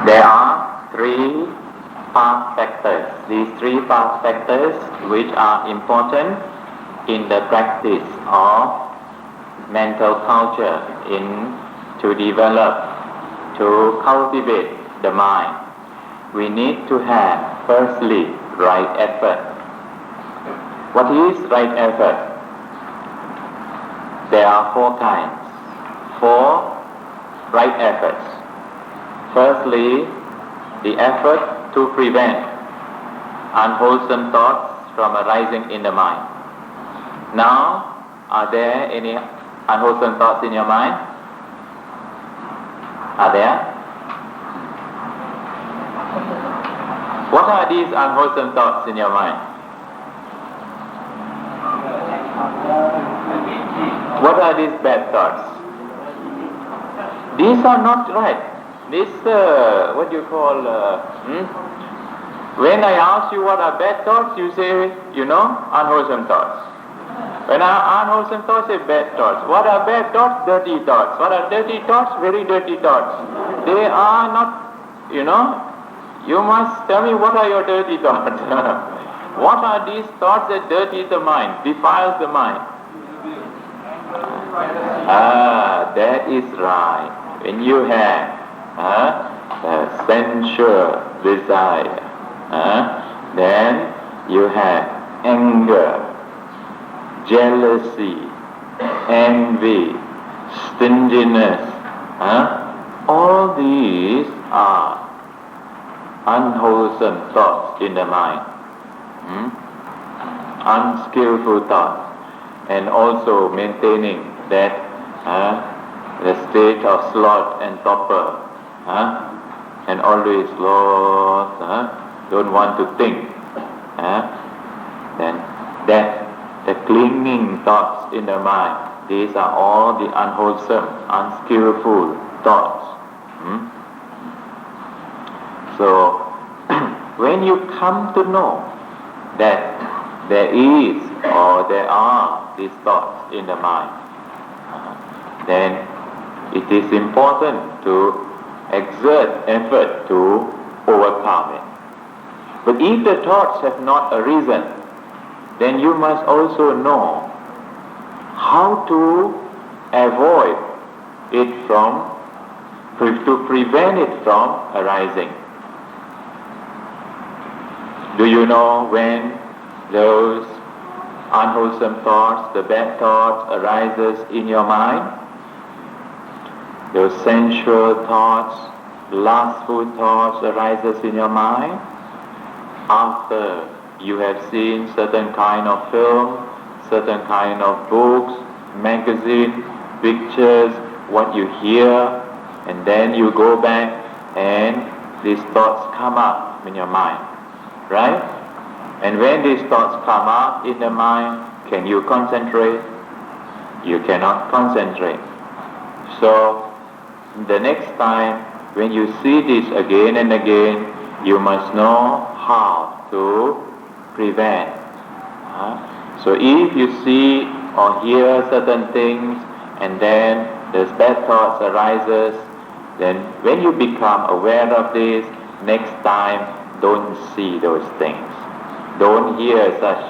There are three path factors. These three path factors which are important in the practice of mental culture to develop, to cultivate the mind. We need to have, firstly, right effort. What is right effort? There are four kinds. Four right efforts. Firstly, the effort to prevent unwholesome thoughts from arising in the mind. Now, are there any unwholesome thoughts in your mind? Are there? What are these unwholesome thoughts in your mind? What are these bad thoughts? These are not right. This, what you call, when I ask you what are bad thoughts, you say, unwholesome thoughts. When unwholesome thoughts, say bad thoughts. What are bad thoughts? Dirty thoughts. What are dirty thoughts? Very dirty thoughts. They are not, you must tell me what are your dirty thoughts. What are these thoughts that dirty the mind, defiles the mind? That is right. When you have sensual desire, then you have anger, jealousy, envy, stinginess. All these are unwholesome thoughts in the mind, unskillful thoughts, and also maintaining that the state of sloth and torpor, and always lost, don't want to think, then that the clinging thoughts in the mind, these are all the unwholesome, unskillful thoughts. So, when you come to know that there is or there are these thoughts in the mind, then it is important to exert effort to overcome it. But if the thoughts have not arisen, then you must also know how to avoid it to prevent it from arising. Do you know when those unwholesome thoughts, the bad thoughts arises in your mind? Those sensual thoughts, lustful thoughts arises in your mind after you have seen certain kind of film, certain kind of books, magazine, pictures, what you hear, and then you go back and these thoughts come up in your mind, right? And when these thoughts come up in the mind, can you concentrate? You cannot concentrate. So, the next time when you see this again and again, you must know how to prevent. So if you see or hear certain things and then those bad thoughts arises, then when you become aware of this, next time don't see those things. Don't hear such.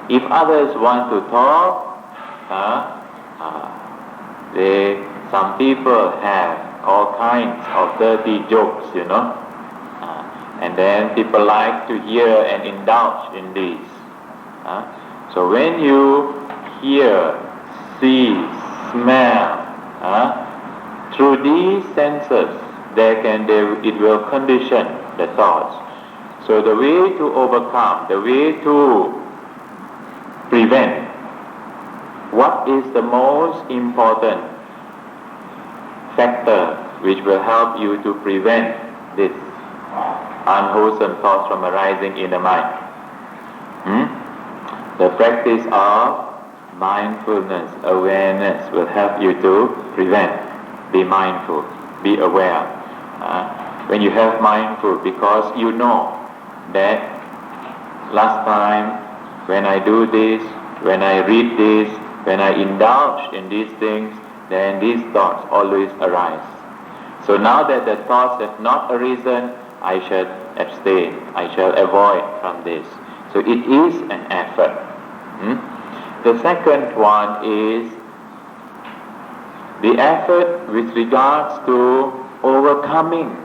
If others want to talk, some people have all kinds of dirty jokes, and then people like to hear and indulge in these. So when you hear, see, smell, through these senses, it will condition the thoughts. So the way to overcome, the way to prevent, what is the most important factor which will help you to prevent this unwholesome thoughts from arising in the mind? The practice of mindfulness, awareness will help you to prevent. Be mindful, be aware. When you have mindful, because you know that last time when I do this, when I read this, when I indulge in these things, then these thoughts always arise. So now that the thoughts have not arisen, I shall abstain, I shall avoid from this. So it is an effort. The second one is the effort with regards to overcome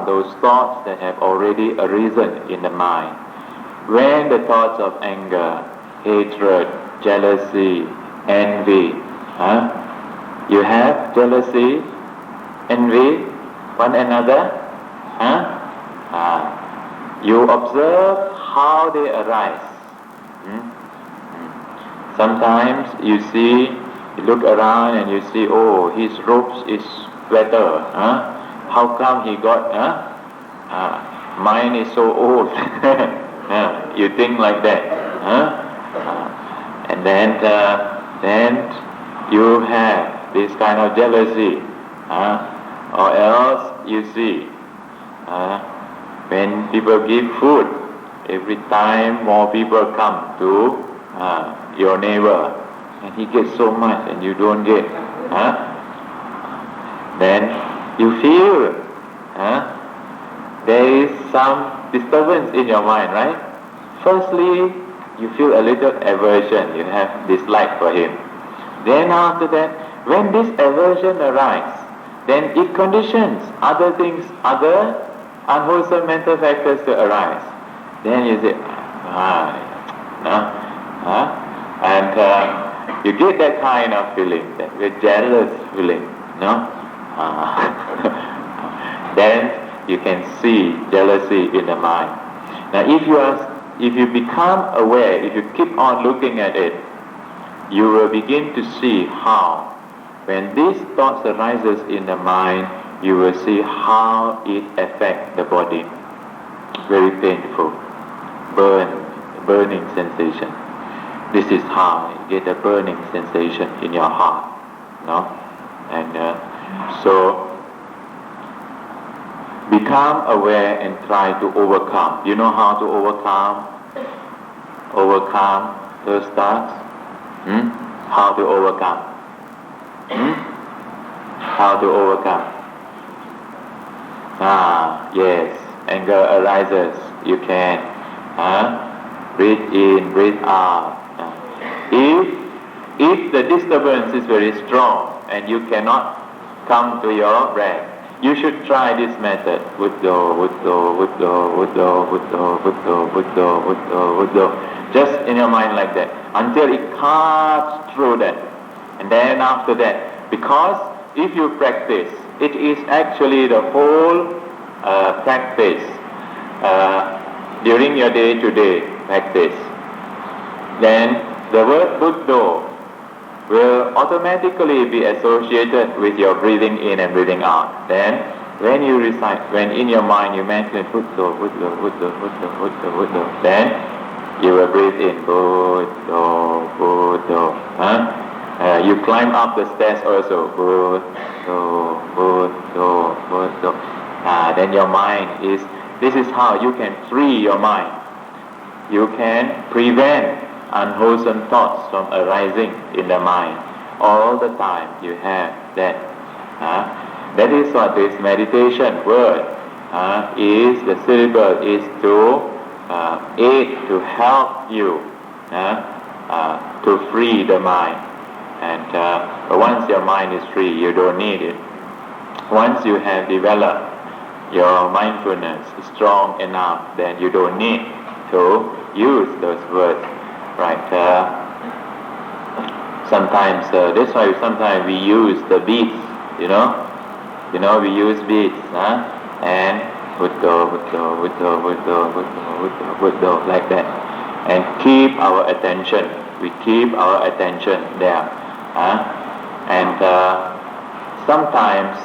those thoughts that have already arisen in the mind. When the thoughts of anger, hatred, jealousy, envy, you have jealousy, envy one another, you observe how they arise. Sometimes you look around and you see, oh, his robes is better. How come he got? Mine is so old. You think like that. And then you have this kind of jealousy. Or else you see, when people give food, every time more people come to your neighbor, and he gets so much and you don't get, then you feel there is some disturbance in your mind, right? Firstly, you feel a little aversion, you have dislike for him. Then after that, when this aversion arises, then it conditions other things, other unwholesome mental factors to arise. Then you say, and you get that kind of feeling, that jealous feeling, then you can see jealousy in the mind. Now if you become aware, if you keep on looking at it, you will begin to see how, when these thoughts arises in the mind, you will see how it affects the body. Very painful, burning sensation. This is how you get a burning sensation in your heart, And so become aware and try to overcome. You know how to overcome those thoughts? How to overcome? How to overcome? Yes, anger arises. You can breathe in, breathe out. If the disturbance is very strong and you cannot come to your breath, you should try this method. Just in your mind like that, until it cuts through that. And then after that, because if you practice, it is actually the whole practice during your day-to-day practice. Then the word Buddha will automatically be associated with your breathing in and breathing out. Then when you recite, when in your mind you mention Buddha, then you will breathe in Buddha. You climb up the stairs also, Buddha. Then your mind is, this is how you can free your mind. You can prevent unwholesome thoughts from arising in the mind. All the time you have that. That is what this meditation word is. The syllable is to aid, to help you to free the mind. And once your mind is free, you don't need it. Once you have developed your mindfulness strong enough, then you don't need to use those words. Right? Sometimes that's why sometimes we use the beats. We use beats, and Buddha, like that, and keep our attention. We keep our attention there, and sometimes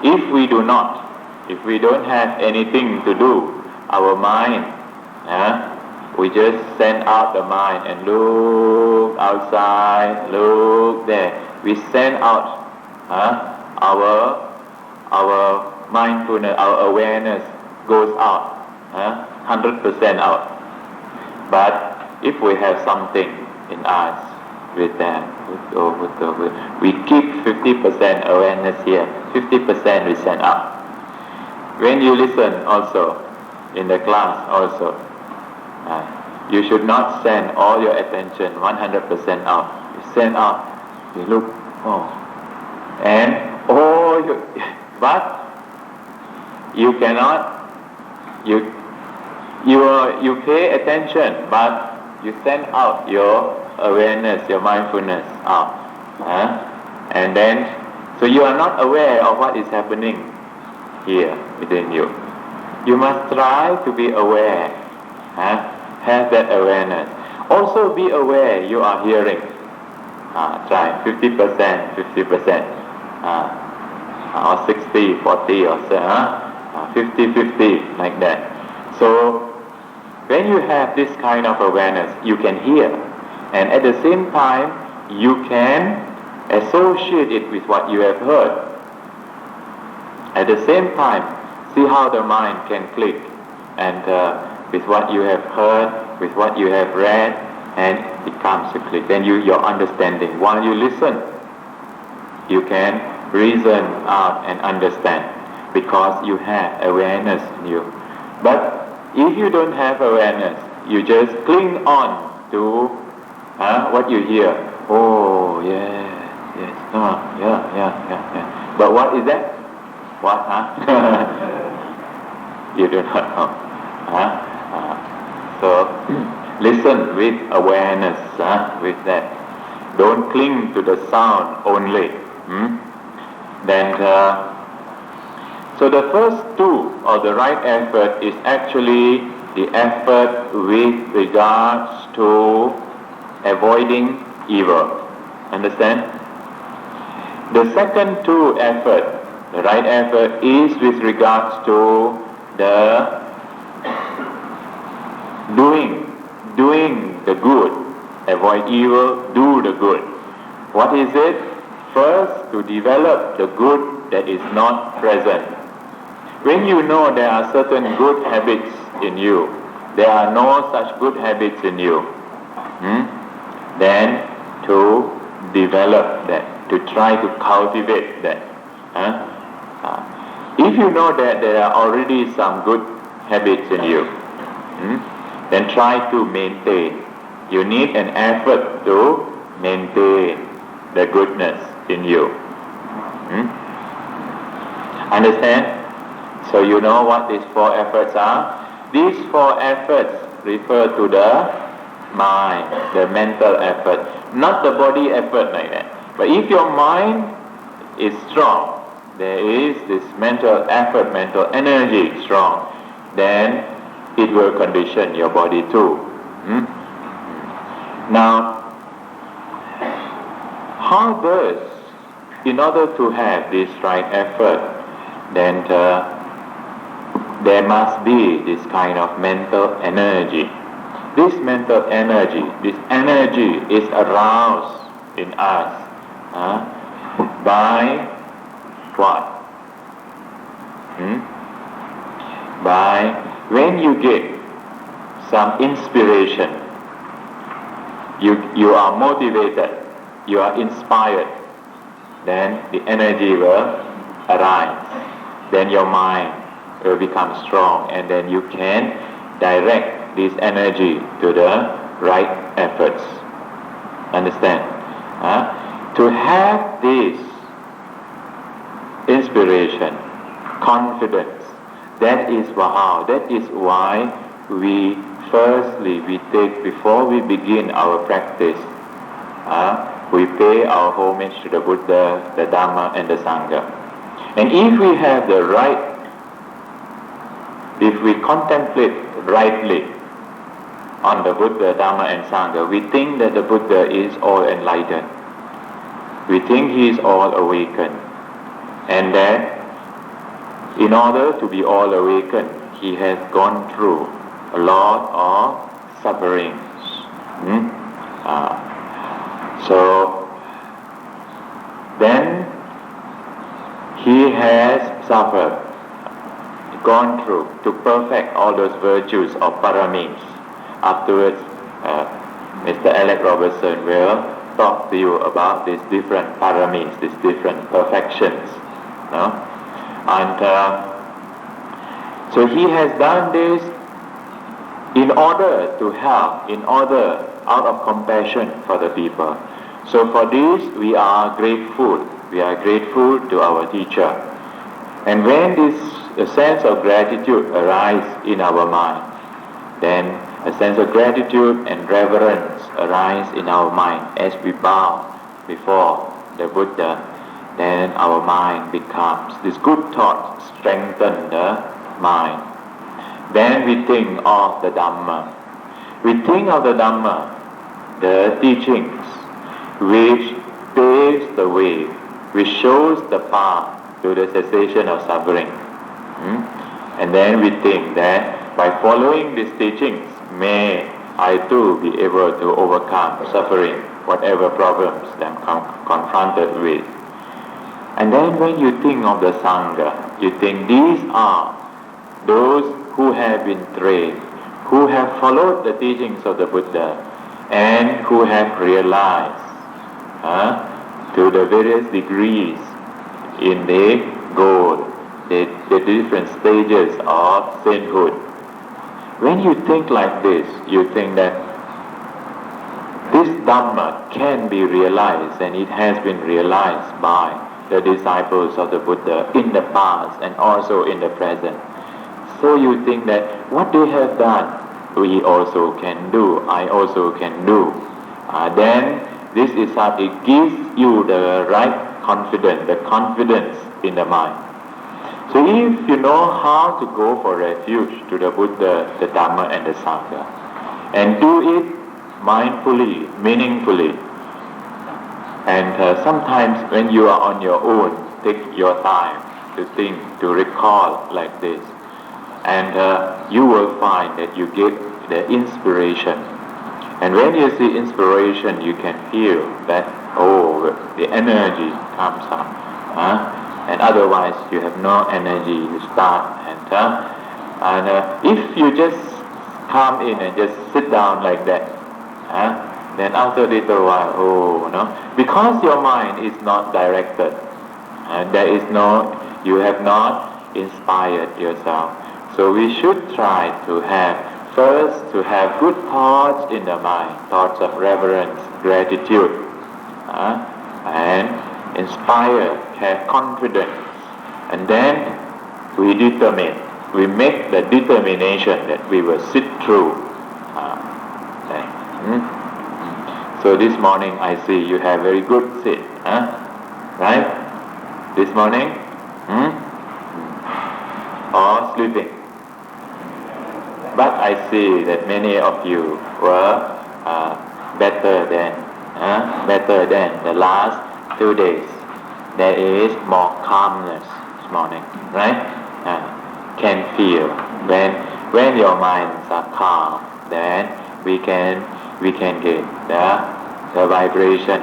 if we don't have anything to do, our mind, we just send out the mind and look outside, look there. We send out our mindfulness, our awareness goes out, 100% out. But if we have something in us with that, we keep 50% awareness here. 50% we send out. When you listen also, in the class also, you should not send all your attention 100% out. You send out, you look, but you cannot, you pay attention, but you send out your awareness, your mindfulness out. And then, so you are not aware of what is happening here within you. You must try to be aware. Have that awareness. Also be aware you are hearing. Try 50%, 50%, or 60, 40, or 50, 50, like that. So when you have this kind of awareness, you can hear, and at the same time you can associate it with what you have heard. At the same time, see how the mind can click, and with what you have heard, with what you have read, and it comes to click. Then your understanding, while you listen, you can reason out and understand, because you have awareness in you. But if you don't have awareness, you just cling on to what you hear. Oh, yes, yeah. But what is that? What, You do not know. So, listen with awareness, with that. Don't cling to the sound only. Then, so the first two, or the right effort, is actually the effort with regards to avoiding evil. Understand? The second two effort, the right effort, is with regards to the doing the good. Avoid evil, do the good. What is it? First, to develop the good that is not present. When you know there are certain good habits in you, there are no such good habits in you, then to develop that, to try to cultivate that. If you know that there are already some good habits in you, then try to maintain. You need an effort to maintain the goodness in you. Understand? So you know what these four efforts are? These four efforts refer to the mind, the mental effort, not the body effort like that. But if your mind is strong, there is this mental effort, mental energy strong, then it will condition your body too. Now, how does, in order to have this right effort, then there must be this kind of mental energy. This mental energy, this energy is aroused in us by what? By when you get some inspiration, you are motivated, you are inspired, then the energy will arise. Then your mind will become strong, and then you can direct this energy to the right efforts. Understand? To have this inspiration, confidence, that is how, that is why we take, before we begin our practice, we pay our homage to the Buddha, the Dhamma, and the Sangha. And if we have the right, if we contemplate rightly on the Buddha, Dhamma, and Sangha, we think that the Buddha is all enlightened. We think he is all awakened. And that in order to be all awakened, he has gone through a lot of sufferings. So then he has suffered, gone through to perfect all those virtues of Paramitas. Afterwards, Mr. Alex Robertson will talk to you about these different Paramitas, these different perfections No? And so he has done this in order to help, out of compassion for the people. So for this we are grateful. We are grateful to our teacher. And when this sense of gratitude arises in our mind, then a sense of gratitude and reverence arise in our mind as we bow before the Buddha. Then our mind becomes, this good thought strengthen the mind. Then we think of the Dhamma. We think of the Dhamma, the teachings, which paves the way, which shows the path to the cessation of suffering. And then we think that by following these teachings, may I too be able to overcome suffering, whatever problems I'm confronted with. And then when you think of the Sangha, you think these are those who have been trained, who have followed the teachings of the Buddha, and who have realized to the various degrees in the goal, the different stages of sainthood. When you think like this, you think that this Dhamma can be realized, and it has been realized by the disciples of the Buddha in the past and also in the present. So you think that what they have done, we also can do, I also can do. Then this is how it gives you the right confidence, the confidence in the mind. So if you know how to go for refuge to the Buddha, the Dhamma and the Sangha, and do it mindfully, meaningfully, and sometimes when you are on your own, take your time to think, to recall like this, and you will find that you get the inspiration. And when you see inspiration, you can feel that, the energy comes up. And otherwise you have no energy to start. And if you just come in and just sit down like that, then after a little while, because your mind is not directed, and you have not inspired yourself. So we should try to have good thoughts in the mind, thoughts of reverence, gratitude, and inspire, have confidence, and then we make the determination that we will sit through. So this morning I see you have very good sit, right? This morning, or sleeping. But I see that many of you were better than the last 2 days. There is more calmness this morning, right? Can feel when your minds are calm, then we can get the vibration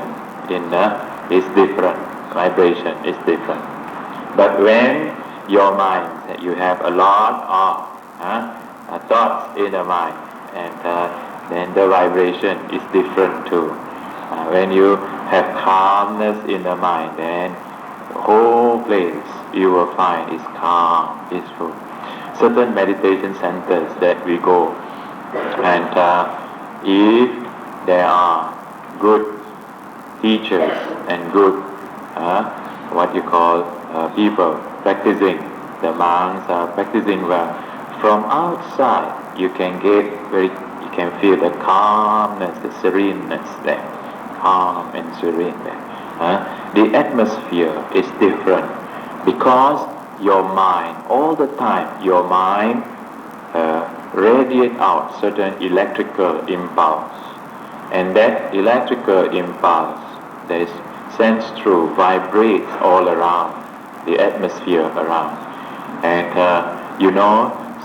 is different. Vibration is different. But when your mind, you have a lot of thoughts in the mind, and then the vibration is different too. When you have calmness in the mind, then the whole place you will find is calm, peaceful. Certain meditation centers that we go, and if there are good teachers and good people practicing, the monks are practicing well, from outside you can feel the calmness, the sereneness there, calm and serene there. The atmosphere is different because your mind, all the time, your mind radiates out certain electrical impulse, and that electrical impulse that is sensed through vibrates all around the atmosphere around. And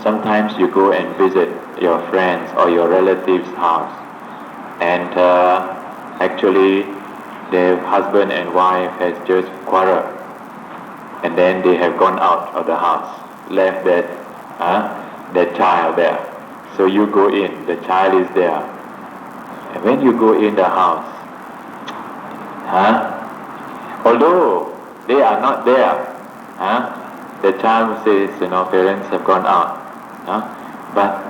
sometimes you go and visit your friends or your relatives' house, and actually their husband and wife has just quarreled, and then they have gone out of the house, left that child there. So you go in, the child is there, and when you go in the house, although they are not there, The child says, parents have gone out, but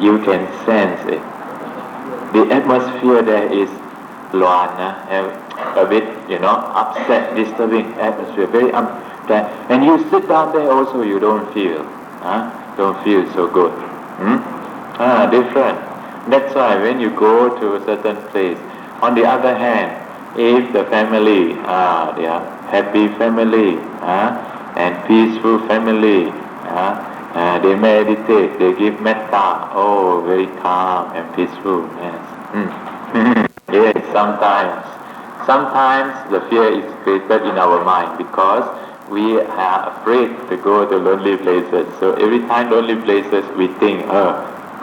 you can sense it. The atmosphere there is loan, a bit, upset, disturbing atmosphere, very upset. And you sit down there also, you don't feel so good. Different. That's why when you go to a certain place, on the other hand, if the family, they are happy family, and peaceful family, they meditate, they give metta, very calm and peaceful, yes. Yes, sometimes the fear is created in our mind because we are afraid to go to lonely places. So every time lonely places, we think,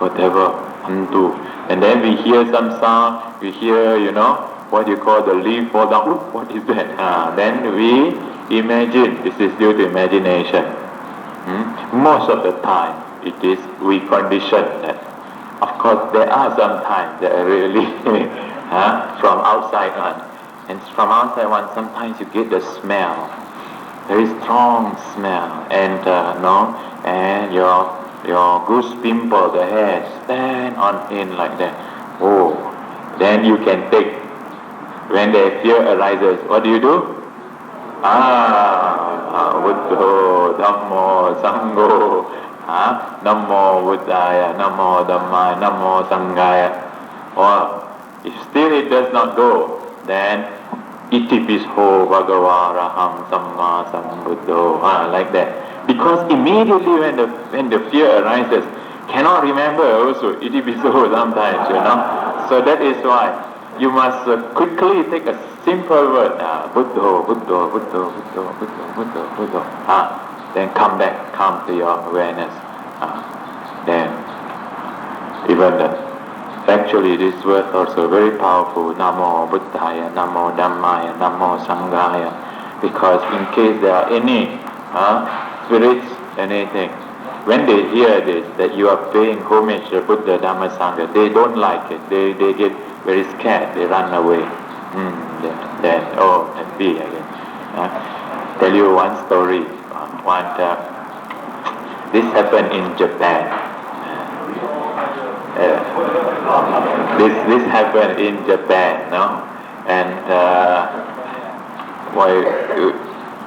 whatever, undo. And then we hear some sound, we hear, what you call the leaf fall down. What is that? Then we imagine. This is due to imagination. Most of the time, we condition that. Of course, there are some times that are really from outside one. And from outside one, sometimes you get the smell, very strong smell, and and your goose pimple, the hair stand on in like that. Then you can take. When the fear arises, what do? Buddho, Dhammo, Sangho, Nammo Buddhaya, Namo Dhammaya, Namo Sanghaya. Or if still it does not go, then Itipiso Bhagavaraham Samma Sambuddho, like that. Because immediately when the fear arises, cannot remember also Itipiso sometimes, So that is why you must quickly take a simple word, Buddho, Buddho, Buddho, Buddho, Buddho, Buddho, Buddho. Then come to your awareness. Then even actually this word also very powerful, Namo Buddhaya, Namo Dhammaya, Namo Sanghaya. Because in case there are any spirits, anything, when they hear this, that you are paying homage to Buddha, Dhamma, Sangha, they don't like it. They get very scared. They run away. Then happy again. Tell you one story. This happened in Japan. This happened in Japan, And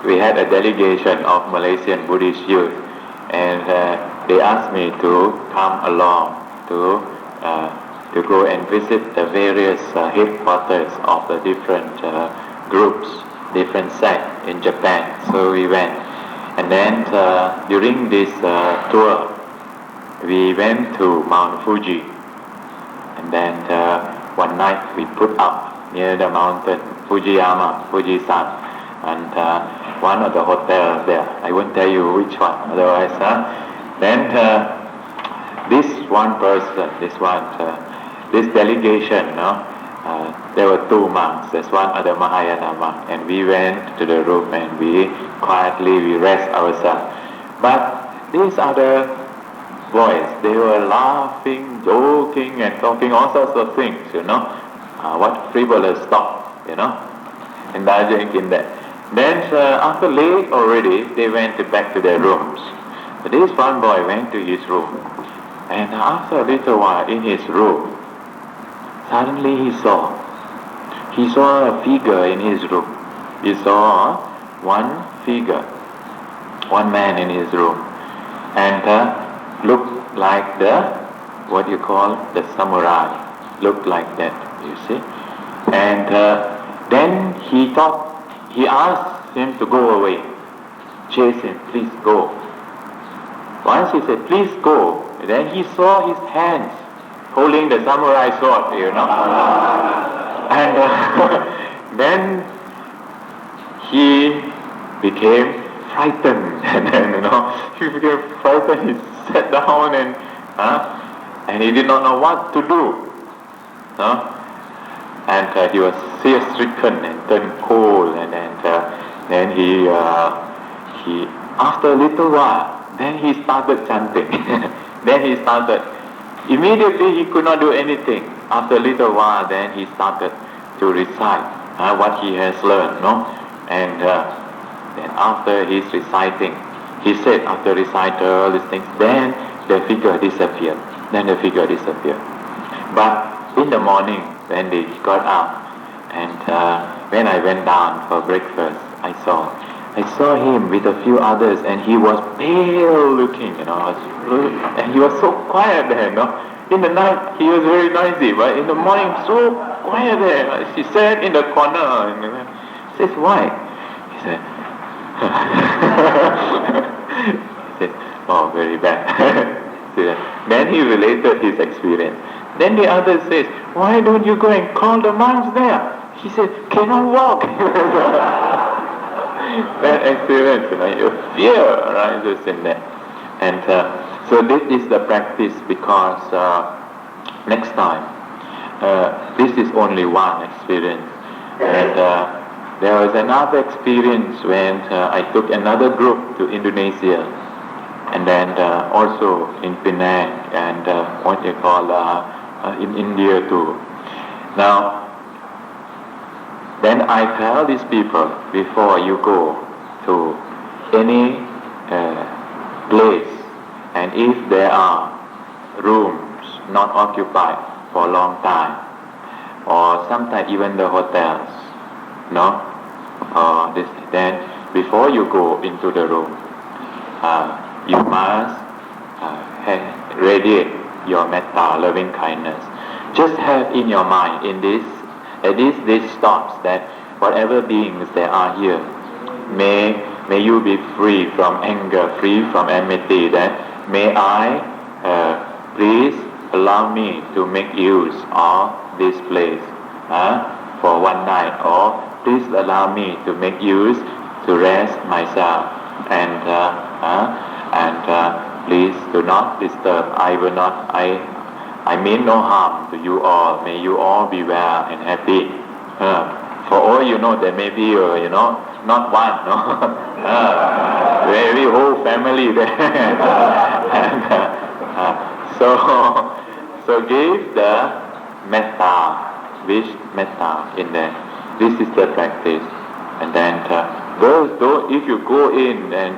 we had a delegation of Malaysian Buddhist youth, and they asked me to come along to go and visit the various headquarters of the different groups, different sects in Japan. So we went, and then during this tour, we went to Mount Fuji, and then one night we put up near the mountain Fujiyama, Fujisan, and one of the hotels there. I won't tell you which one, otherwise. Then this one person, this delegation, there were two monks. There's one other Mahayana monk, and we went to the room and we quietly rest ourselves. But these other boys, they were laughing, joking, and talking all sorts of things, what frivolous talk, indulging in that. Then after late already, they went back to their rooms. But this one boy went to his room, and after a little while in his room, suddenly he saw a figure in his room. He saw one figure, one man in his room, and looked like the samurai, looked like that, you see. And then he asked him to go away, chase him, please go. Once he said, please go, then he saw his hands holding the samurai sword, And then he became frightened, and he became frightened. He sat down and he did not know what to do. And he was fear-stricken and turned cold, and then he after a little while, then he started chanting. Immediately he could not do anything. After a little while, then he started to recite what he has learned, And Then after he's reciting, he said after reciting all these things, then the figure disappeared. But in the morning when they got up, and when I went down for breakfast, I saw him with a few others, and he was pale looking, and he was so quiet there, In the night he was very noisy, but in the morning so quiet there. She sat in the corner and says, why? He said, oh, very bad. Then he related his experience. Then the other says, why don't you go and call the monks there? He said, cannot walk. That experience, fear arises in that. And so this is the practice, because next time, this is only one experience. And there was another experience when I took another group to Indonesia, and then also in Penang, and what you call in India too. Now, then I tell these people, before you go to any place, and if there are rooms not occupied for a long time, or sometimes even the hotels, then before you go into the room, you must radiate your metta, loving kindness. Just have in your mind, in this, at least these thoughts, that whatever beings there are here, may you be free from anger, free from enmity. That may I please allow me to make use of this place for one night, or please allow me to make use to rest myself, and please do not disturb. I will not. I mean no harm to you all. May you all be well and happy. For all you know, there may be, not one, maybe whole family there. And, so give the metta, wish metta in there. This is the practice. And then though if you go in and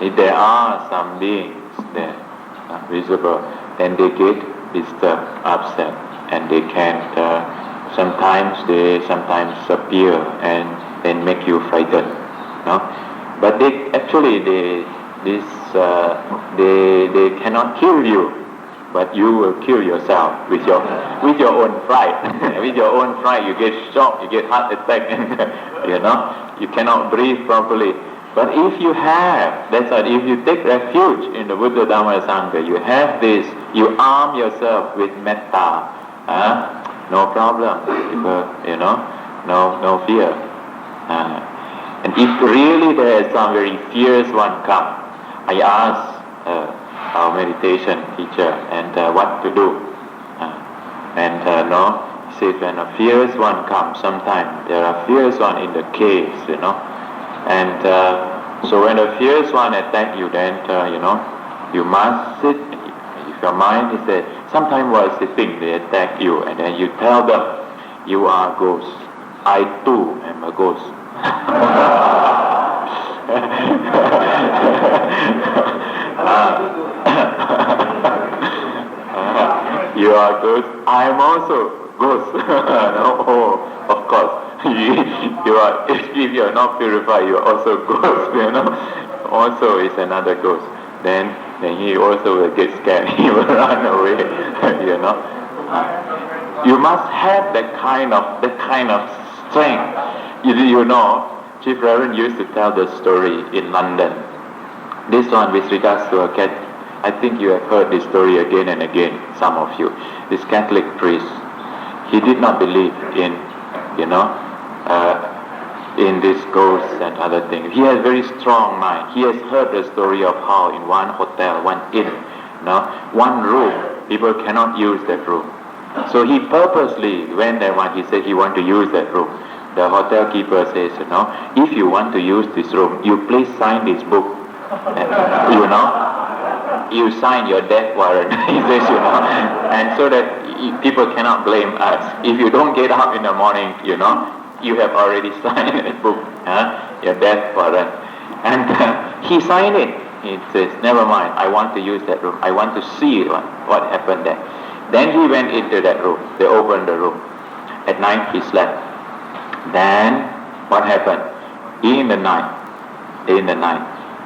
if there are some beings there visible, then they get disturbed, upset, and they can't. Sometimes appear and then make you frightened. But they cannot kill you, but you will kill yourself with your own fright. With your own fright, you get shocked, you get heart attack, and you cannot breathe properly. But if you have, that's why if you take refuge in the Buddha, Dhamma, Sangha, you have this, you arm yourself with metta, no problem, no fear. And if really there is some very fierce one come, I ask our meditation teacher and what to do. He says when a fierce one comes, sometimes there are fierce one in the caves, and so when a fierce one attack you, then you must sit. If your mind is there, sometimes while sitting they attack you, and then you tell them, you are a ghost. I too am a ghost. You are ghost. I am also ghost. Of course. You are. If you are not purified, you are also ghost. Also is another ghost. Then he also will get scared. He will run away. You must have that kind of strength. Chief Reverend used to tell the story in London. This one with regards to a cat. I think you have heard this story again and again, some of you. This Catholic priest, he did not believe in, in this ghosts and other things. He has very strong mind. He has heard the story of how in one hotel, one inn, one room, people cannot use that room. So he purposely went there when he said he want to use that room. The hotel keeper says, if you want to use this room, you please sign this book. And, you sign your death warrant. He says, and so that people cannot blame us. If you don't get up in the morning, you have already signed a book, your death warrant. And he signed it. He says, never mind, I want to use that room. I want to see what happened there. Then he went into that room. They opened the room. At night he slept. Then what happened? In the night,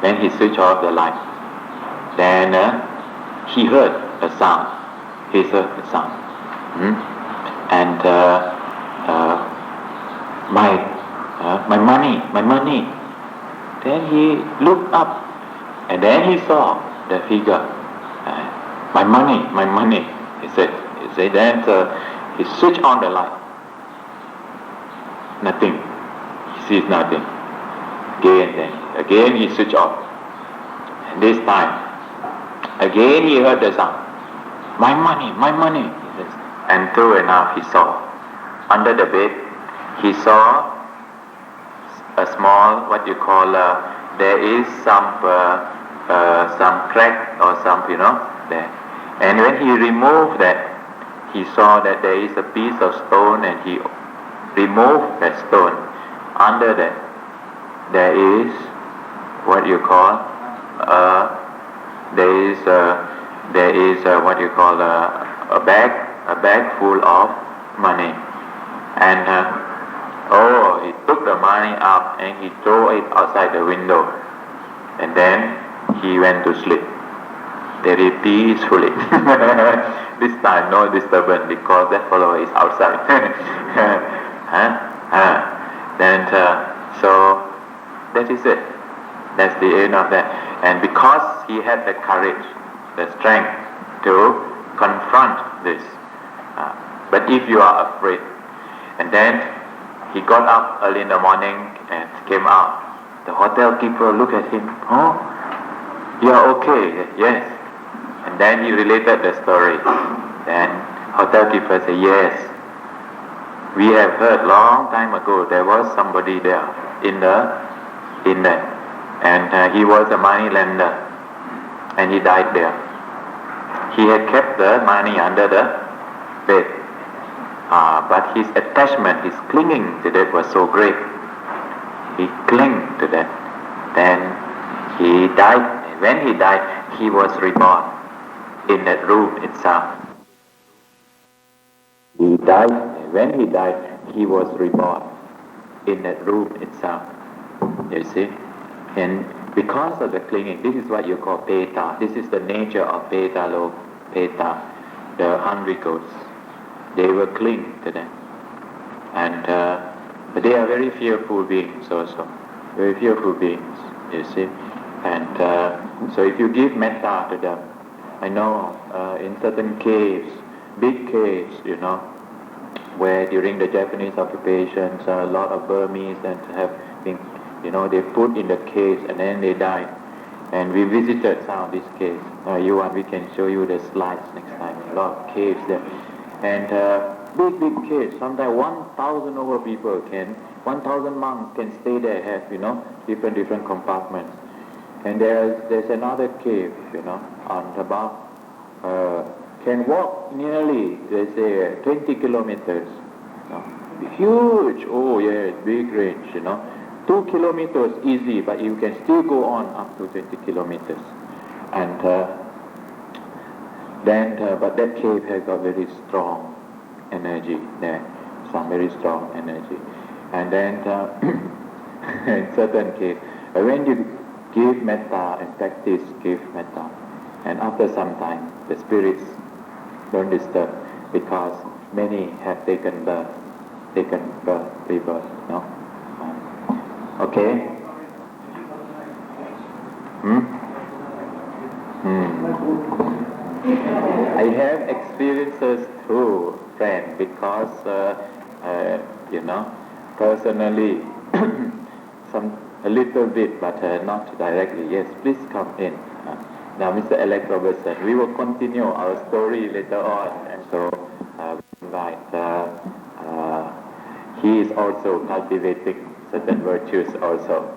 when he switched off the light, then he heard a sound. He heard the sound. And my money. Then he looked up, and then he saw the figure. My money. He said. Then he switched on the light. Nothing. He sees nothing. Again he switched off. And this time, again he heard the sound. My money. He says. And true enough, he saw. Under the bed, he saw a small, there is some crack or some, there. And when he removed that, he saw that there is a piece of stone, and he removed that stone. Under that, there is a bag full of money. And he took the money up and he threw it outside the window. And then he went to sleep very peacefully. This time no disturbance, because that fellow is outside. Then so that is it. That's the end of that. And because he had the courage, the strength to confront this. But if you are afraid, and then he got up early in the morning and came out. The hotel keeper looked at him. Oh, you are okay? Yes. And then he related the story. Then hotel keeper said, yes, we have heard long time ago there was somebody there in there, and he was a money lender, and he died there. He had kept the money under the bed, but his attachment, his clinging to that was so great. He clung to that. Then he died. When he died, he was reborn in that room itself. He died. When he died, he was reborn in that room itself. You see? And because of the clinging, this is what you call peta. This is the nature of peta, the hungry ghosts. They will cling to them. And but they are very fearful beings also. Very fearful beings, you see. And so if you give metta to them, I know in certain caves, big caves, where during the Japanese occupations, a lot of Burmese and have been, they put in the caves and then they died. And we visited some of these caves. We can show you the slides next time. A lot of caves there. And big caves. Sometimes 1,000 over people 1,000 monks can stay there, have, different compartments. And there's another cave, on about, can walk nearly, they say, 20 kilometers. Huge, big range, 2 kilometers easy, but you can still go on up to 20 kilometers. And but that cave has got very strong energy there, some very strong energy. And then in certain case, when you give metta and practice give metta, and after some time the spirits don't disturb, because many have taken birth, rebirth, okay? I have experiences through friends, because personally a little bit, but not directly. Yes, please come in. Now, Mr. Alex Robertson, we will continue our story later on, and so he is also cultivating certain virtues also.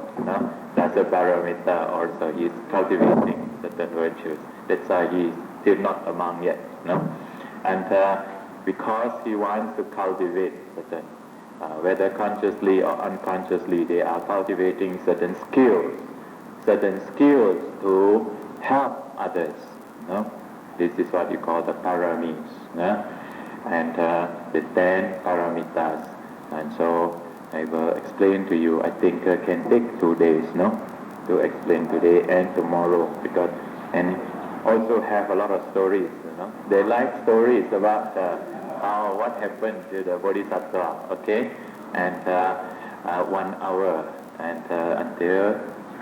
That's a paramita also. He is cultivating certain virtues. That's why he is still not among yet. And because he wants to cultivate certain whether consciously or unconsciously, they are cultivating certain skills to help others. No? This is what you call the Paramis. No? And the 10 Paramitas. And so I will explain to you. I think can take 2 days, no? To explain today and tomorrow, and also have a lot of stories. They like stories about what happened to the Bodhisattva. Okay, and 1 hour and until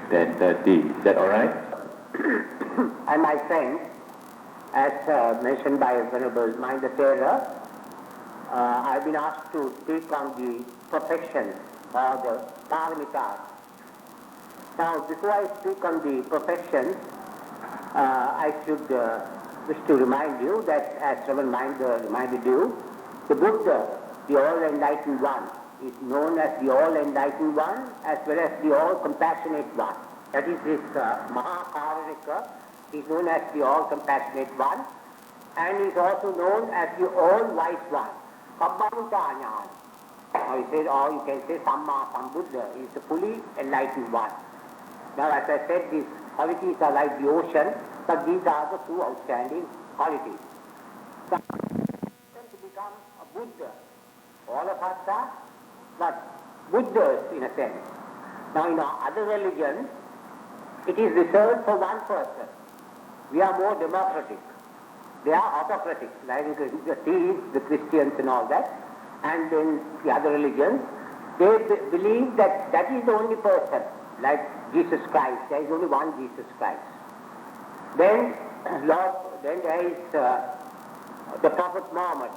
10:30. Is that all right? And my friend, as mentioned by Venerable Mahinda, I've been asked to speak on the perfections or the Paramitas. Now, before I speak on the perfections, I should wish to remind you that, as Reverend Mahinda reminded you, the Buddha, the All-Enlightened One, is known as the All-Enlightened One as well as the All-Compassionate One. That is this Mahakarika. He is known as the All-Compassionate One, and he is also known as the All-Wise One. Now he says, or you can say Samma Sambuddha, he is the fully enlightened one. Now, as I said, these qualities are like the ocean, but these are the 2 outstanding qualities. So, to become a Buddha, all of us are but Buddhas in a sense. Now, in our other religions, it is reserved for one person. We are more democratic. They are autocratic, like the thieves, the Christians and all that. And in the other religions, they believe that that is the only person, like Jesus Christ. There is only one Jesus Christ. Then there is the Prophet Muhammad,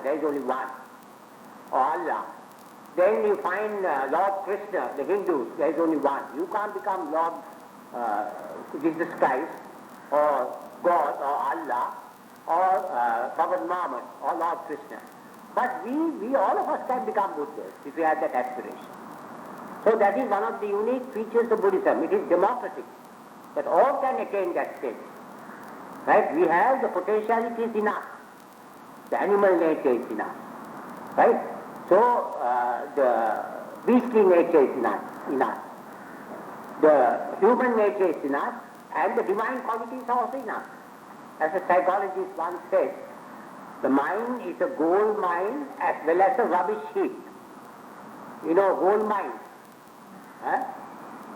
there is only one, or Allah. Then you find Lord Krishna, the Hindus, there is only one. You can't become Lord Jesus Christ, or God, or Allah, or Prophet Muhammad, or Lord Krishna. But we all of us can become Buddhas if we have that aspiration. So that is one of the unique features of Buddhism. It is democratic, that all can attain that state. Right? We have the potentialities in us. The animal nature is in us. Right? So the beastly nature is in us. The human nature is in us, and the divine qualities are also in us. As a psychologist once said, the mind is a gold mine as well as a rubbish heap. You know, gold mine. Huh?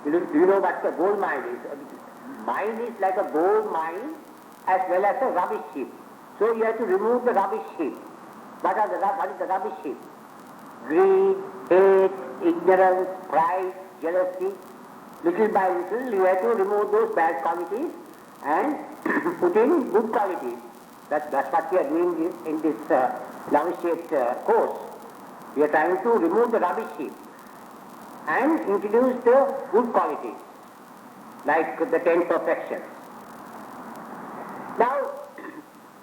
Do you know what the gold mine is? Mind is like a gold mine as well as a rubbish heap. So you have to remove the rubbish heap. What is the rubbish heap? Greed, hate, ignorance, pride, jealousy. Little by little you have to remove those bad qualities and put in good qualities. That's what we are doing in this novitiate course. We are trying to remove the rubbish heap and introduce the good qualities, like the 10 perfections. Now,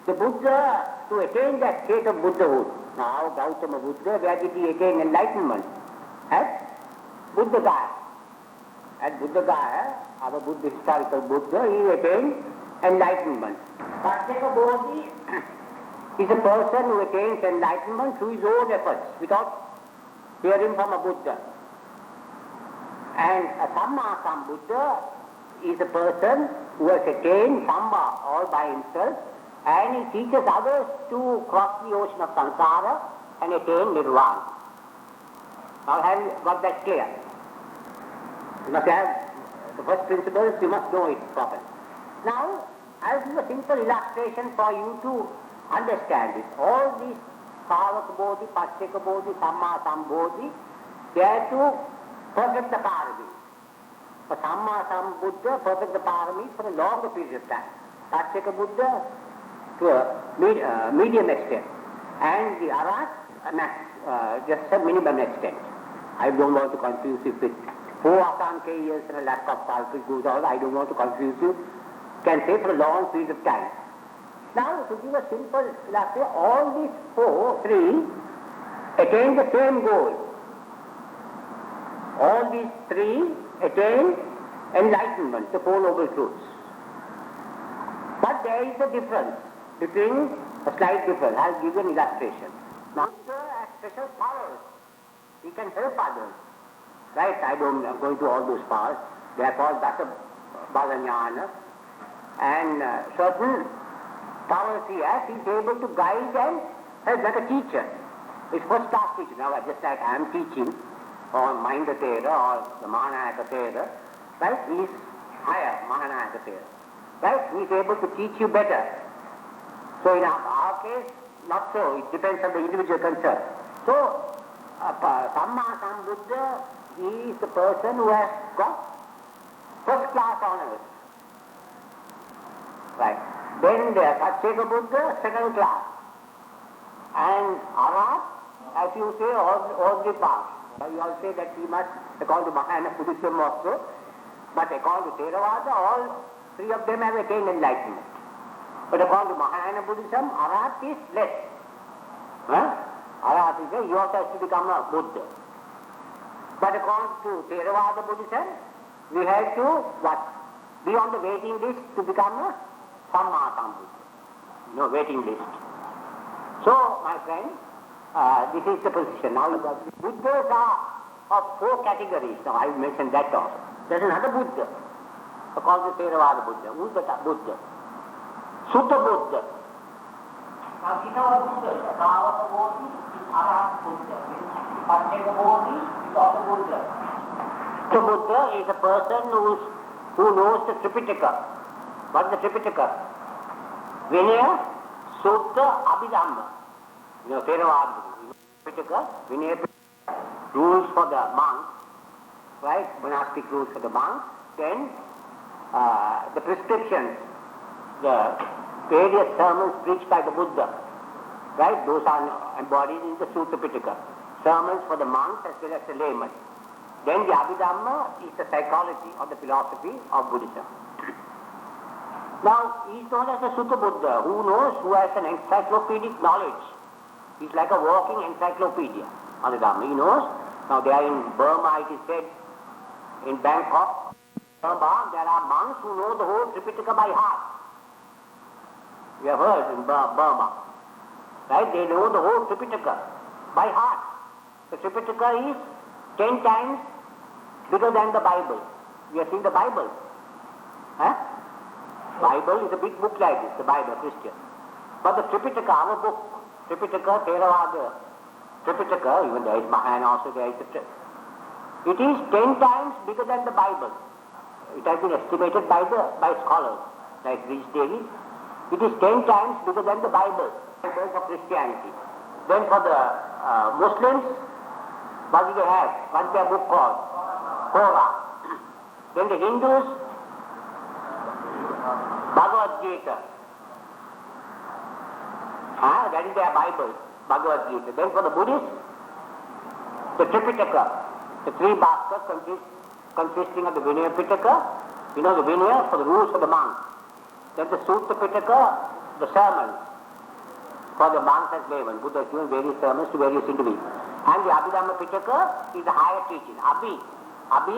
the Buddha, to attain that state of Buddhahood, now Gautama Buddha, where did he attain enlightenment? At Buddha Gaya. At Buddha Gaya, our Buddha, historical Buddha, he attained enlightenment. Pacceka Bodhi is a person who attains enlightenment through his own efforts, without hearing from a Buddha. And a Samma Sambuddha is a person who has attained Samma all by himself, and he teaches others to cross the ocean of samsara and attain nirvana. Now have you got that clear? You must have the first principles, you must know it properly. Now, I'll give a simple illustration for you to understand it. All these Savaka Bodhi, Pacceka Bodhi, Samma Sambodhi, they are to perfect the parami. For Samma Sambuddha, perfect the parami for a longer period of time. Pacceka Buddha to a medium extent. And the Arhat, just a minimum extent. I don't want to confuse you with 4 Asankhya years and a lack of salvage goes out. I don't want to confuse you. Can say for a long period of time. Now, to give a simple illustration, all these 3 attain the same goal. All these 3 attain enlightenment, the 4 noble truths. But there is a difference, a slight difference. I'll give you an illustration. Now, Buddha has special powers. He can help others. Right? I'm going to all those powers. They are called Dasa Balanyana. And certain powers he has, he's able to guide and help like a teacher. It's first class teacher. Now, just like I am teaching on Mahinda or the Mahanayaka Thera, right? He's higher, Mahanayaka Thera. Right? He's able to teach you better. So in our case, not so. It depends on the individual concern. So, Samma Sambuddha, he is the person who has got first class honors. Right. Then the Satyaka Buddha, second class. And Arhat, as you say, all the paths. You all say that we must, according to Mahayana Buddhism also, but according to Theravada, all three of them have attained enlightenment. But according to Mahayana Buddhism, Arhat is less. Arhat is there, you also have to become a Buddha. But according to Theravada Buddhism, we have to be on the waiting list to become a Samma Sambuddha. Waiting list. So, my friend, this is the position. Now, Buddhas are of four categories. Now, I mentioned that also. There is another Buddha, called the Theravada Buddha. Who is the Buddha? Sutta Buddha. Now, these are Buddhas. Sravaka Bodhi is Arhat Buddha. Pacceka Bodhi is also Buddha. Sutta Buddha is a person who knows the Tripitaka. What is the Tripitaka? Vinaya, Sutta, Abhidhamma. Theravada. Tripitaka, Vinaya, rules for the monks, right? Monastic rules for the monks. Then the prescriptions, the various sermons preached by the Buddha, right? Those are embodied in the Sutta Pitaka. Sermons for the monks as well as the laymen. Then the Abhidhamma is the psychology or the philosophy of Buddhism. Now, he is known as the Sutta Buddha, who has an encyclopedic knowledge. He's like a walking encyclopedia on the Dhamma. He knows. Now, they are in Burma, it is said, in Bangkok, Burma, there are monks who know the whole Tripitaka by heart. You have heard in Burma. Right? They know the whole Tripitaka by heart. The Tripitaka is 10 times bigger than the Bible. You have seen the Bible. Bible is a big book like this, the Bible, Christian. But the Tripitaka, our book, Tripitaka, Theravada, Tripitaka, even there is Mahayana also, there is it is 10 times bigger than the Bible. It has been estimated by scholars, like these days. It is 10 times bigger than the Bible for Christianity. Then for the Muslims, what do they have? What is their book called? Quran. Then the Hindus, Bhagavad Gita. That is their Bible, Bhagavad Gita. Then for the Buddhists, the Tripitaka, the three baskets consisting of the Vinaya Pitaka, the Vinaya for the rules for the monks. Then the Sutta Pitaka, the sermons for the monks and laymen. Buddha has given various sermons to various individuals. And the Abhidhamma Pitaka is the higher teaching. Abhi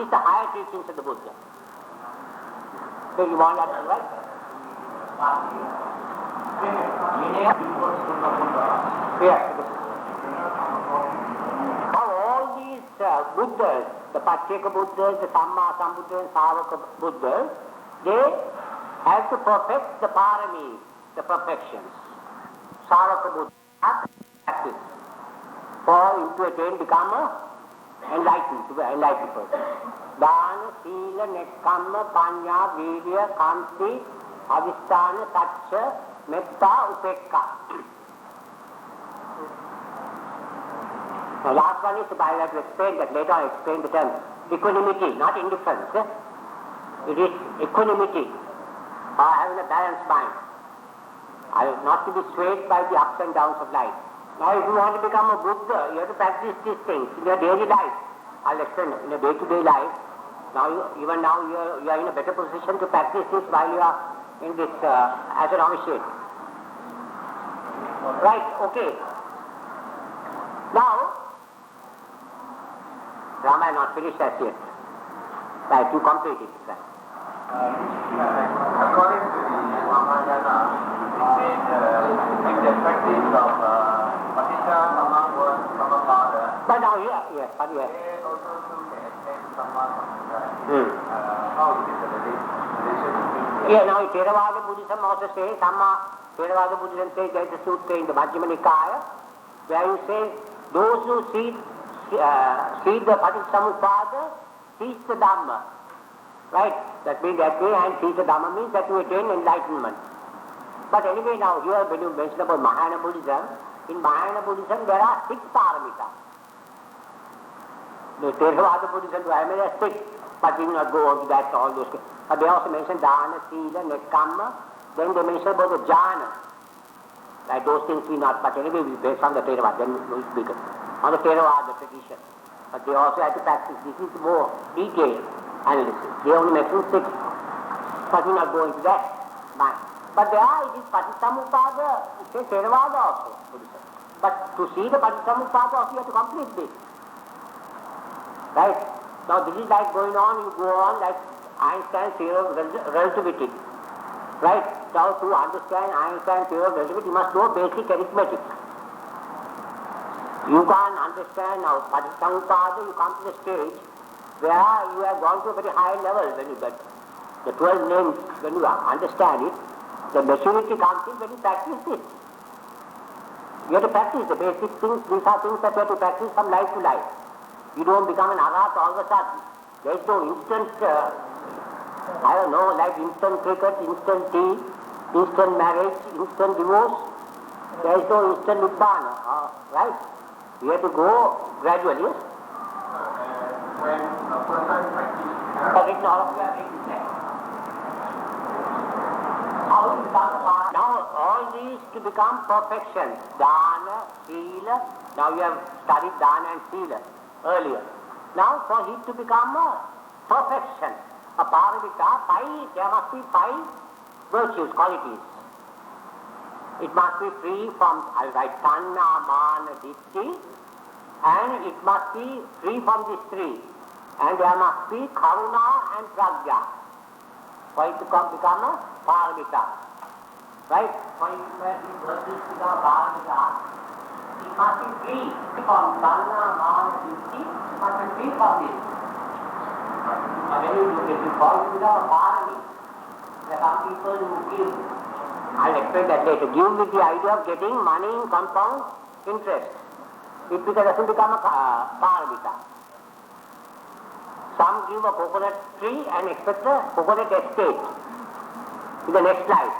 is the higher teachings of the Buddha. So you want that, right? Yes. Now all these Buddhas, the Pacceka Buddhas, the Samma Sambuddha and Savaka Buddhas, they have to perfect the Paramis, the perfections. Savaka Buddha has to practice for him to attain, become enlightened person. Dana, Sila, Nekkamma, Panya, Virya, Kanti, Adhisthana, Satcha, Metta, Upekka. The last one is, I will explain that later. I explain the term equanimity, not indifference. It is equanimity, or having a balanced mind. Not to be swayed by the ups and downs of life. Now, if you want to become a Buddha, you have to practice these things in your daily life. I'll explain in a day-to-day life. Now, you are in a better position to practice this while you are in this as an novitiate. Right? Okay. Now, Rama has not finished as yet. Right, to complete it. Right. According to the Mahayana, it says in the practice of Mahinda among was Bhavana. But now here, yes, but yes. They also can extend someone from How is it the relation? Yeah, now Theravada Buddhism also says, Theravada Buddhism says there is a sutra in the Majjhima Nikaya where you say those who see the Paticamuppada sees the Dhamma. Right? That means that way, and sees the Dhamma means that you attain enlightenment. But anyway, now here when you mention about Mahayana Buddhism, in Mahayana Buddhism there are 6 paramitas. The Theravada Buddhism, I mean, there are 6, but we will not go on to that, all those. But they also mention Dana, Sila, Nekkamma, then they mention about the Jhana. Like those things we not, but anyway we based on the Theravada, then we speak on the Theravada tradition. But they also have to practice. This is more detailed analysis. They only mention 6, but we will not go into that. Fine. But there are, it is Paticamuppada, it says Theravada also, Buddhism. But to see the Paticamuppada also you have to complete this. Right? Now this is like going on, you go on like Einstein's theory of relativity. Right? Now to understand Einstein's theory of relativity, you must know basic arithmetic. You can't understand now Paticamuppada, you come to the stage where you have gone to a very high level when you get the 12 names, when you understand it, the maturity comes in when you practice this. You have to practice the basic things, these are things that you have to practice from life to life. You don't become an arhat all of a sudden. There is no instant, like instant cricket, instant tea, instant marriage, instant divorce. There is no instant nibbana, right? You have to go gradually. Yes? When a person practices, now all these to become perfection. Dana, Sila. Now you have studied Dana and Sila earlier. Now for it to become a perfection, a paramita, there must be 5 virtues, qualities. It must be free from, tanna, mana, ditti, and it must be free from these 3. And there must be karuna and prajna for it to become a paramita. Right? For it to become a paramita, it must be free from tanna, mana, ditti, it must be free from this. When you call it become a parami, there are some people who give, I'll explain that later, give with the idea of getting money in compound interest. It doesn't become a paramita. Some give a coconut tree and expect a coconut estate in the next life.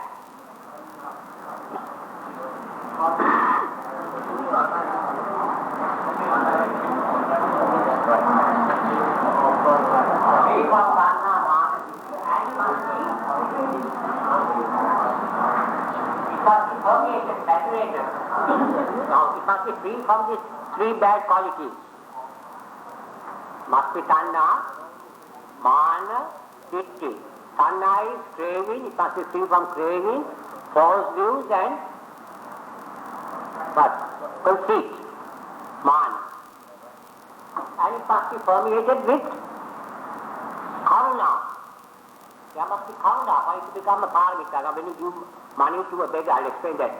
Now it must be free from these 3 bad qualities. Must be tanna, mana, ditti. Tanna is craving, it must be free from craving, false views and conceit, mana. And it must be permeated with karuna. There must be karuna for it to become a paramita. Now when you give money to a beggar, I'll explain that.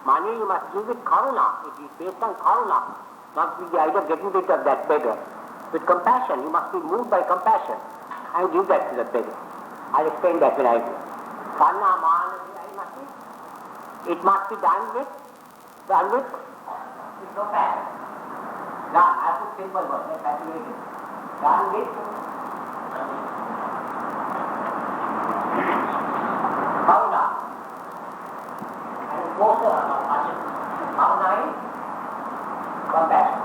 Money you must give with karuna. It is based on karuna. Not with the idea of getting rid of that beggar. With compassion, you must be moved by compassion and give that to the beggar. I'll explain that when I do. Tanna, mana, it must be done with no passion. Now, I put simple words, like fascinating. Done with karuna. And also, karuna is compassion.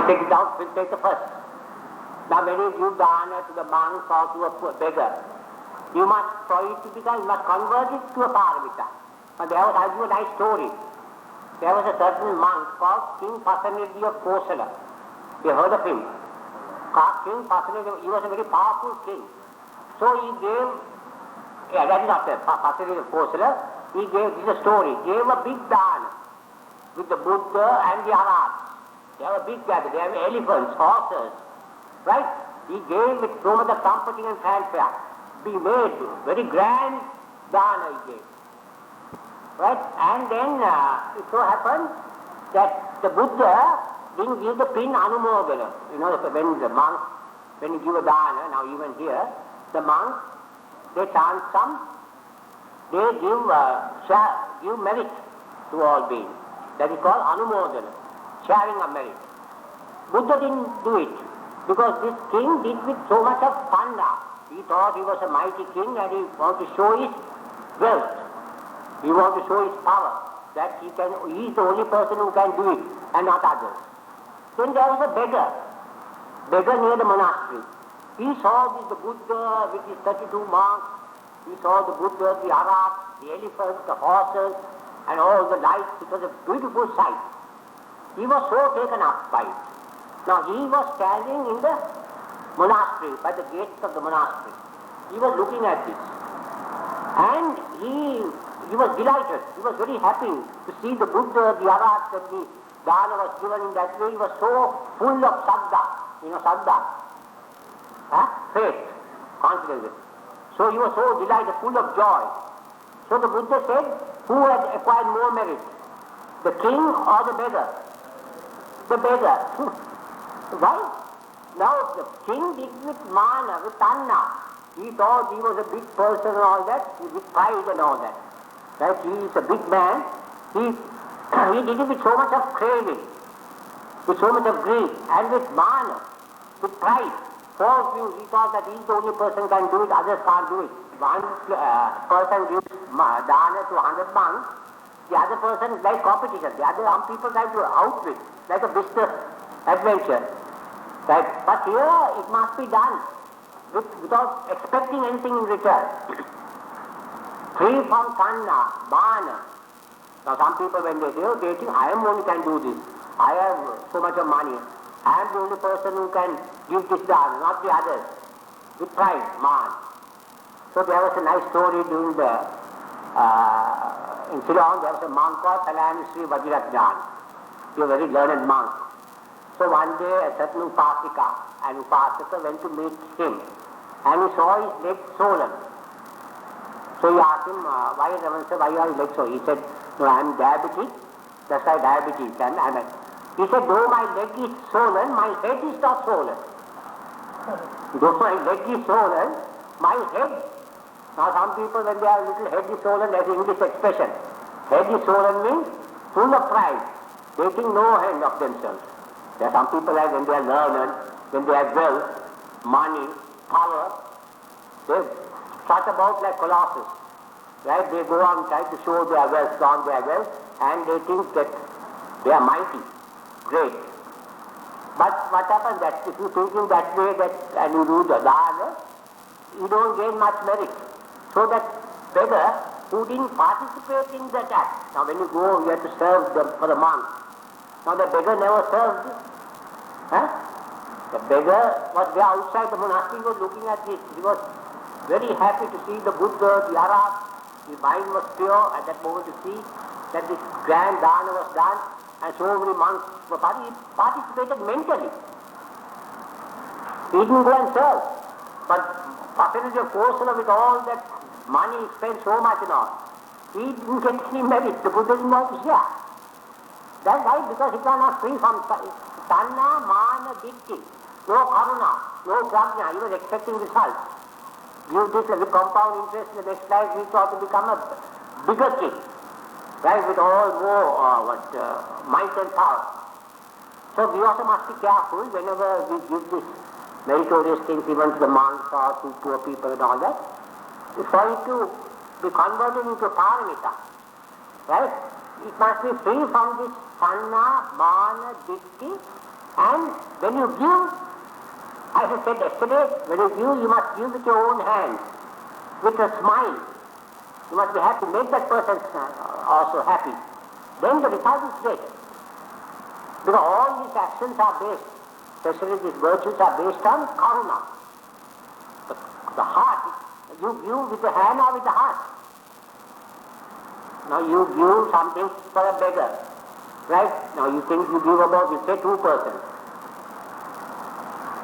Take it out, we'll take the first. Now when you give dana to the monk or to a beggar, you must, for it to become, you must convert it to a paramita. Now I'll give a nice story. There was a certain monk called King Pasanidhi of Kosala. You heard of him? King Pasanidhi, he was a very powerful king. So he gave, that is after Pasanidhi of Kosala, he gave, this is a story, gave a big dana with the Buddha and the Arahats. They have a big gathering. They have elephants, horses, right? He gave with so much of comforting and fanfare. Be made very grand dana he gave. Right? And then it so happened that the Buddha didn't give the pin anumodana. You know, when the monks, when you give a dana, now even here, the monks, they chant some, they give merit to all beings. That is called anumodana, sharing of merit. Buddha didn't do it because this king did with so much of panda. He thought he was a mighty king and he wanted to show his wealth. He wanted to show his power, that he is the only person who can do it and not others. Then there was a beggar near the monastery. He saw the Buddha with his 32 monks. He saw the Buddha, the Arhat, the elephants, the horses, and all the lights. It was a beautiful sight. He was so taken up by it. Now he was standing in the monastery, by the gates of the monastery. He was looking at this. And he was delighted. He was very happy to see the Buddha, the Arhat, that the dana was given in that way. He was so full of saddha. You know, saddha. Faith, confidence. So he was so delighted, full of joy. So the Buddha said, who had acquired more merit? The king or the beggar? The beggar. Why? Now the king did with mana, with tanna. He thought he was a big person and all that, with pride and all that. Right? He is a big man. He did it with so much of craving, with so much of greed, and with mana, with pride. False views. He thought that he is the only person who can do it, others can't do it. One person gives dana to 100 monks, the other person is like competition. The other people try to outwit, like a business adventure. Right? But here it must be done without expecting anything in return. Free from tanna, mana. Now some people when they think, I am only can do this. I have so much of money. I am the only person who can give this dana, not the others. With pride, man. So there was a nice story during in Ceylon, there was a monk called Palan Sri Vajirajnan. He was a very learned monk. So one day a certain Upasika went to meet him and he saw his legs swollen. So he asked him, why are your legs swollen? He said, no, I am diabetic, that's why diabetes. He said, though my leg is swollen, my head is not swollen. Though my leg is swollen, my head. Now some people when they have little head is swollen, that's the English expression. Head is swollen means full of pride. They think no hand of themselves. There are some people like when they are learned, when they have wealth, money, power, they strut about like colossus. Right? They go on trying to show their wealth, flaunt their wealth, and they think that they are mighty, great. But what happens that if you thinking that way and you do the dana, you don't gain much merit. So that beggar who didn't participate in that act. Now when you go, you have to serve them for the monk. Now the beggar never served. The beggar was there outside the monastery, was looking at this. He was very happy to see the Buddha, the Arhat. His mind was pure at that moment to see that this grand dana was done and so many monks were participated mentally. He didn't go and serve. But Patanjali Kosala with all that money spent so much and all, he didn't get any merit. The Buddha didn't want to share. That's why, because he was not free from tanna, mana, ditti, no karuna, no prajna. He was expecting results. Give this with compound interest in the next life, he thought to become a bigger king, right, with all more might and power. So we also must be careful whenever we give this meritorious things even to the monks or to poor people and all that, for it to be converted into paramita, right? It must be free from this tanna, mana, ditti, and when you give, as I said yesterday, when you give, you must give with your own hands, with a smile. You must be happy, make that person also happy. Then the result is great. Because all these actions are based, especially these virtues are based on karuna. The heart, you give with the hand or with the heart. Now you give something for a beggar. Right? Now you think you give about, you say 2 persons.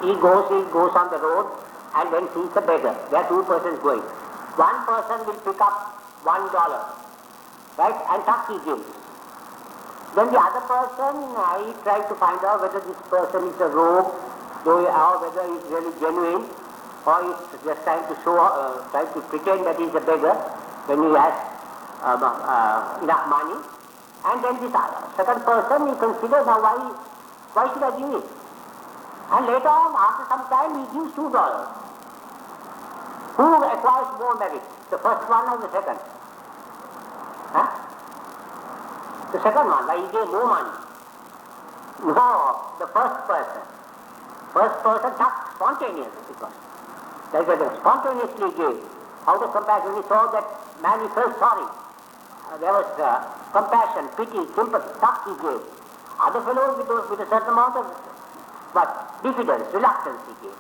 He goes on the road and then sees a beggar. There are 2 persons going. One person will pick up $1, right, and tuck he gives. Then the other person, he tries to find out whether this person is a rogue, or whether he's really genuine, or he's just trying to trying to pretend that he's a beggar when he has enough money. And then this second person, he considers, now why should I give it? And later on, after some time, he gives $2. Who acquires more merit? The first one or the second? Huh? The second one, why he gave more money? No, the first person. First person tucked spontaneously because that was spontaneously gave. Out of compassion, he saw that man, he felt sorry. There was compassion, pity, sympathy, tuck he gave. Other fellows with a certain amount of diffidence, reluctance he gave.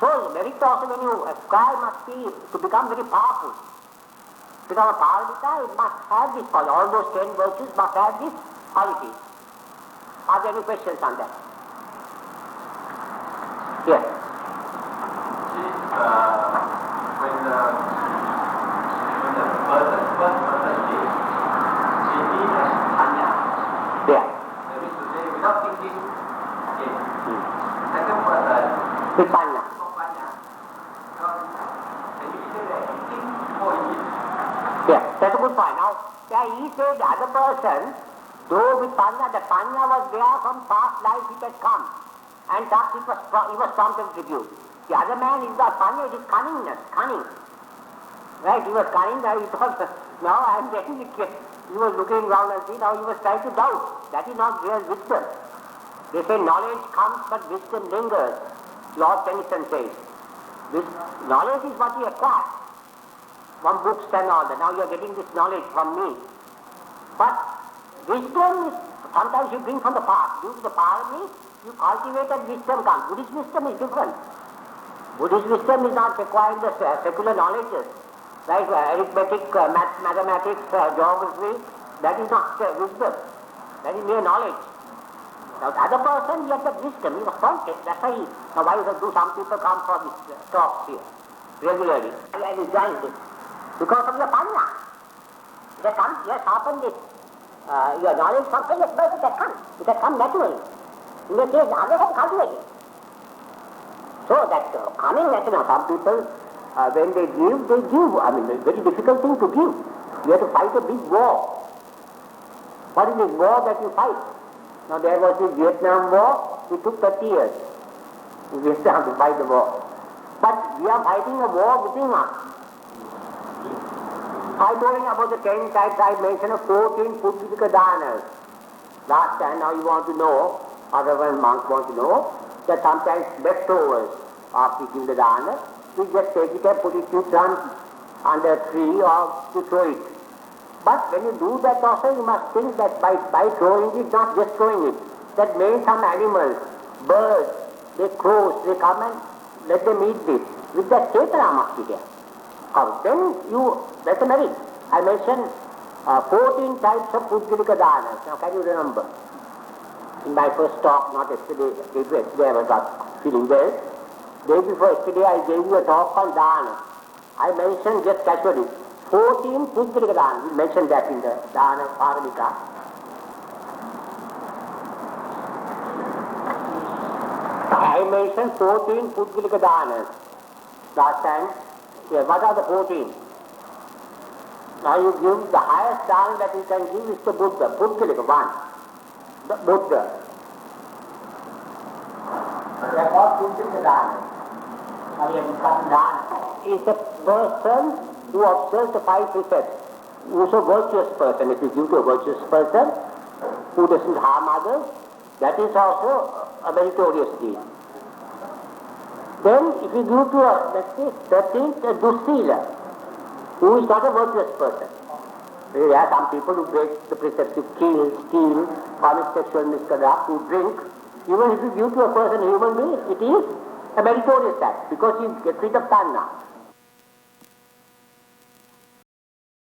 So merit also when you acquire must be to become very powerful. To become a Paramita, it must have this quality. All those 10 virtues must have this quality. Are there any questions on that? Yes. When the first person gives, he has anya. Yeah. That is to say, without thinking, okay. Second person, With panya. Yeah, that's a good point. Now, he said the other person, though with panya, the panya was there from past life it had come. And thus he was prompted to tribute. The other man is not panya, it is cunningness, cunning. Right, he was cunning, he thought, now I am getting it. He was looking round and see, now he was trying to doubt. That is not real wisdom. They say knowledge comes but wisdom lingers. Lord Tennyson says. Knowledge is what you acquire from books and all that. Now you are getting this knowledge from me. But wisdom is, sometimes you bring from the past. Due to the Paramis, you cultivated wisdom comes. Buddhist wisdom is different. Buddhist wisdom is not acquiring the secular knowledges. Like arithmetic, mathematics, geography, that is not wisdom. That is mere knowledge. Now the other person, he had that wisdom, he was prompted. That's why now why do some people come for these talks here regularly? And he joined it. Because of your panya. It has come, yes, happened it. Your knowledge from yes, but it has come. It has come naturally. In the case, others have cultivated. So that coming naturally, some people, when they give. I mean, it's a very difficult thing to give. You have to fight a big war. What is this war that you fight? Now there was the Vietnam War, it took 30 years. We have to fight the war. But we are fighting a war within us. I told you about the 10 types I mentioned of 14 Puddhika Dhanas. Last time, now you want to know, or Reverend monks want to know, that sometimes leftovers after eating the dana, we just take it and put it in front under a tree or to throw it. But when you do that also, you must think that by throwing it, not just throwing it, that may some animals, birds, they crows, they come and let them eat this. With that chetana must be there. Then that's a merit. I mentioned 14 types of Puddhika Dhanas. Now can you remember? In my first talk, not yesterday, yesterday I was not feeling well. Day before yesterday I gave you a talk on Dhana. I mentioned just casually 14 Puddhika Dhanas. We mentioned that in the Dhana Paramita. I mentioned 14 Puddhika Dhanas last time. Yeah, what are the 14? Now you give the highest dhana that you can give is the Buddha. Puddhika, one. The Buddha. They are called Puddhika Dhana. Now we have discussed dhana. Is a person who observes the 5 precepts. Who is a virtuous person. If you give to a virtuous person who doesn't harm others, that is also a meritorious deed. Then if you give to let's say 13th, a Dusila, who is not a virtuous person. There are some people who break the precepts, who kill, steal, commit sexual misconduct, who drink. Even if you give to a person, a human being, it is a meritorious act because he gets rid of tanna.